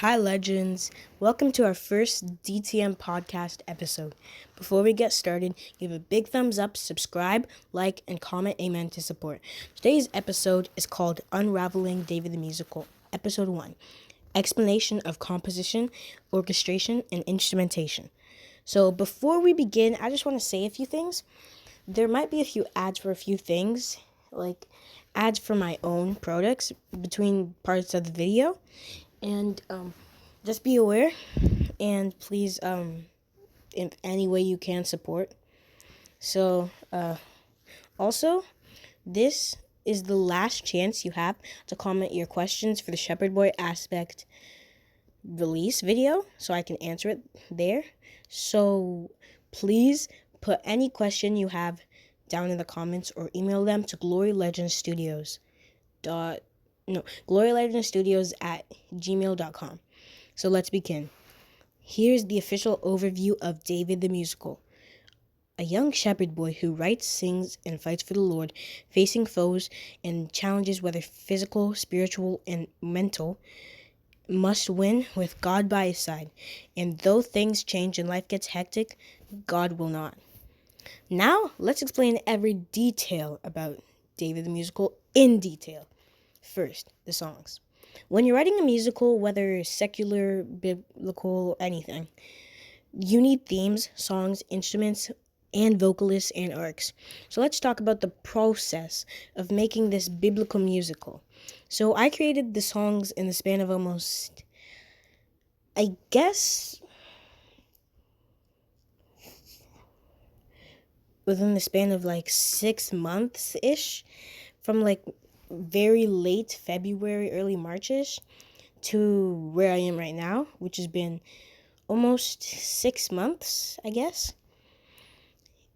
Hi, legends. Welcome to our first DTM podcast episode. Before we get started, give a big thumbs up, subscribe, like, and comment amen to support. Today's episode is called Unravelling David the Musical, Episode 1, Explanation of Composition, Orchestration, and Instrumentation. So before we begin, I just want to say a few things. There might be a few ads for a few things, like ads for my own products between parts of the video. And just be aware, and please, in any way you can, support. So, also, this is the last chance you have to comment your questions for the Shepherd Boy aspect release video, so I can answer it there. So, please put any question you have down in the comments or email them to glorylegendstudios@gmail.com. So let's begin. Here's the official overview of David the Musical. A young shepherd boy who writes, sings, and fights for the Lord, facing foes and challenges, whether physical, spiritual, and mental, must win with God by his side. And though things change and life gets hectic, God will not. Now, let's explain every detail about David the Musical in detail. First, the songs. When you're writing a musical, whether secular, biblical, anything, you need themes, songs, instruments, and vocalists and arcs. So let's talk about the process of making this biblical musical. So I created the songs in the span of almost, I guess, within the span of like 6 months-ish, from like very late February, early March-ish, to where I am right now, which has been almost 6 months, I guess.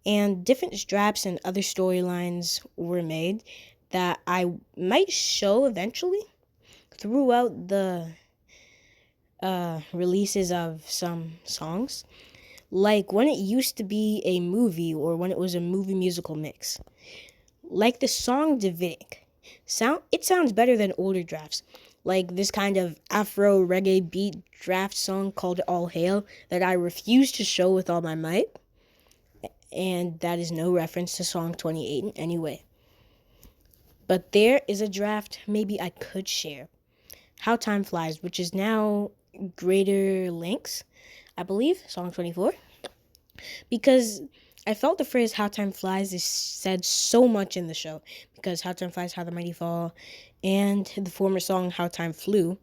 And different straps and other storylines were made that I might show eventually throughout the releases of some songs. Like when it used to be a movie, or when it was a movie musical mix. Like the song Davidic. It sounds better than older drafts. Like this kind of Afro reggae beat draft song called All Hail that I refuse to show with all my might. And that is no reference to song 28 in any way. But there is a draft maybe I could share. How Time Flies, which is now Greater Lengths, I believe, song 24. Because I felt the phrase How Time Flies is said so much in the show. Because How Time Flies, How the Mighty Fall, and the former song How Time Flew.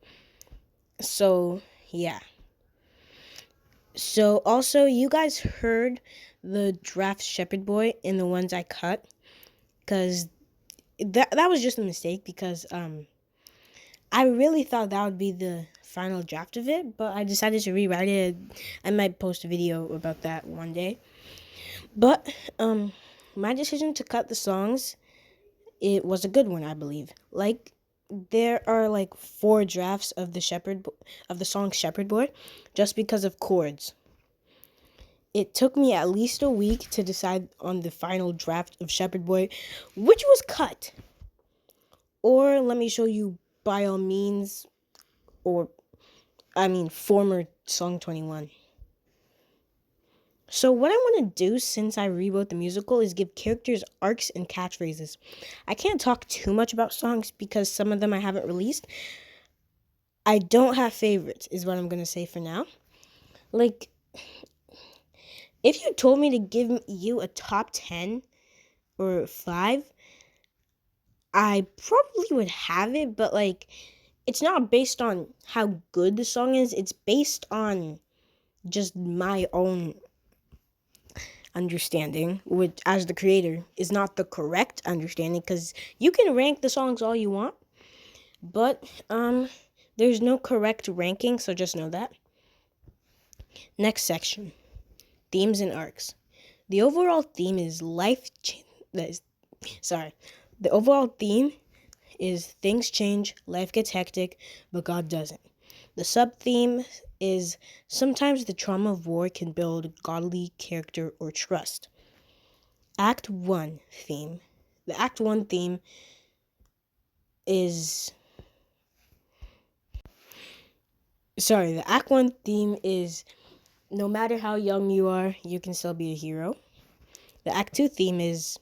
So, yeah. So, also, you guys heard the draft Shepherd Boy in the ones I cut. Because that was just a mistake. Because I really thought that would be the final draft of it. But I decided to rewrite it. I might post a video about that one day. But my decision to cut the songs, it was a good one, I believe. Like, there are like 4 drafts of the song Shepherd Boy, just because of chords. It took me at least a week to decide on the final draft of Shepherd Boy, which was cut. Or let me show you by all means, former song 21. So what I want to do since I rewrote the musical is give characters arcs and catchphrases. I can't talk too much about songs because some of them I haven't released. I don't have favorites is what I'm going to say for now. Like, if you told me to give you a top 10 or 5, I probably would have it, but like, it's not based on how good the song is. It's based on just my own understanding, which as the creator is not the correct understanding, because you can rank the songs all you want, but there's no correct ranking, so just know that. Next section, themes and arcs. The overall theme is the overall theme is things change, life gets hectic, but God doesn't. The sub-theme is sometimes the trauma of war can build godly character or trust. Act 1 theme. The Act 1 theme is Sorry, the Act 1 theme is no matter how young you are, you can still be a hero. The Act 2 theme is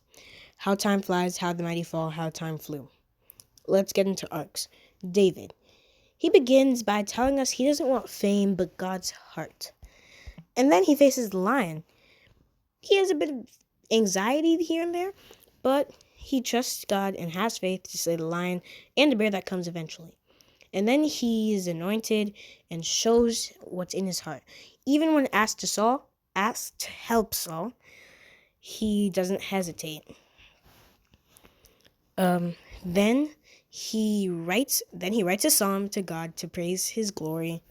how time flies, how the mighty fall, how time flew. Let's get into arcs. David. He begins by telling us he doesn't want fame but God's heart. And then he faces the lion. He has a bit of anxiety here and there, but he trusts God and has faith to slay the lion and the bear that comes eventually. And then he is anointed and shows what's in his heart. Even when asked to help Saul, he doesn't hesitate. Then he writes a psalm to God to praise his glory.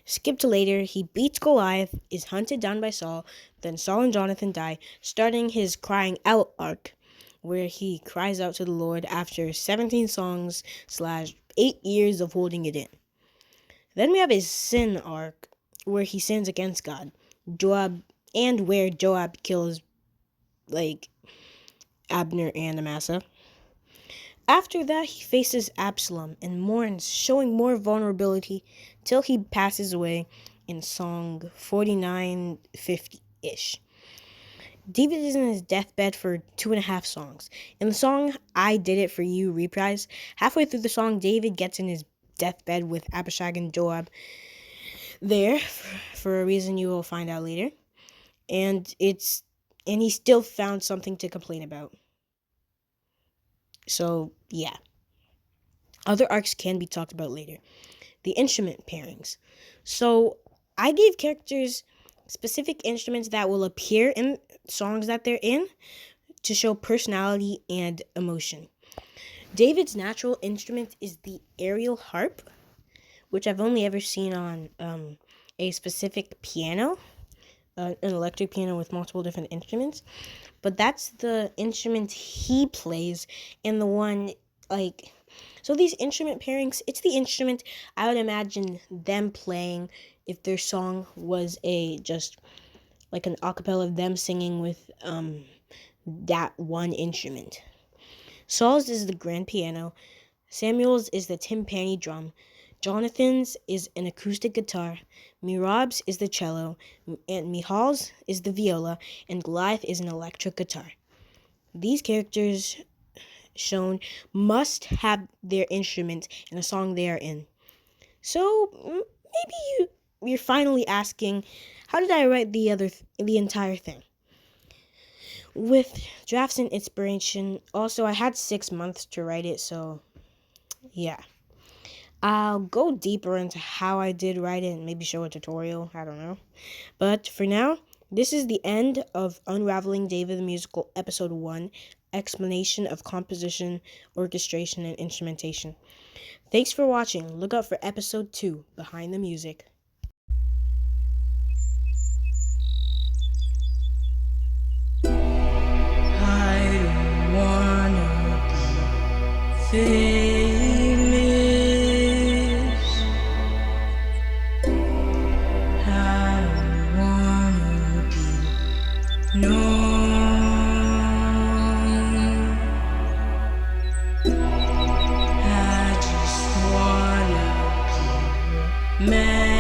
Skip to later, he beats Goliath, is hunted down by Saul, then Saul and Jonathan die, starting his crying out arc, where he cries out to the Lord after 17 songs / 8 years of holding it in. Then we have his sin arc, where he sins against God, where Joab kills, Abner and Amasa. After that, he faces Absalom and mourns, showing more vulnerability till he passes away in song 49-50-ish. David is in his deathbed for 2.5 songs. In the song I Did It For You reprise, halfway through the song, David gets in his deathbed with Abishag and Joab there for a reason you will find out later. And he still found something to complain about. So, yeah. Other arcs can be talked about later. The instrument pairings. So, I gave characters specific instruments that will appear in songs that they're in to show personality and emotion. David's natural instrument is the aerial harp, which I've only ever seen on a specific piano, an electric piano with multiple different instruments. But that's the instrument he plays, and the one, so these instrument pairings, it's the instrument I would imagine them playing if their song was just an acapella of them singing with that one instrument. Saul's is the grand piano, Samuel's is the timpani drum, Jonathan's is an acoustic guitar, Merab's is the cello, and Mihal's is the viola, and Goliath is an electric guitar. These characters shown must have their instrument in a song they are in. So maybe you're finally asking, how did I write the entire thing? With drafts and inspiration, also I had 6 months to write it, so yeah. I'll go deeper into how I did write it and maybe show a tutorial, I don't know. But for now, this is the end of Unravelling David the Musical Episode 1, Explanation of Composition, Orchestration, and Instrumentation. Thanks for watching. Look out for Episode 2, Behind the Music. I don't wanna be famous. I don't wanna be known. I just wanna be a man.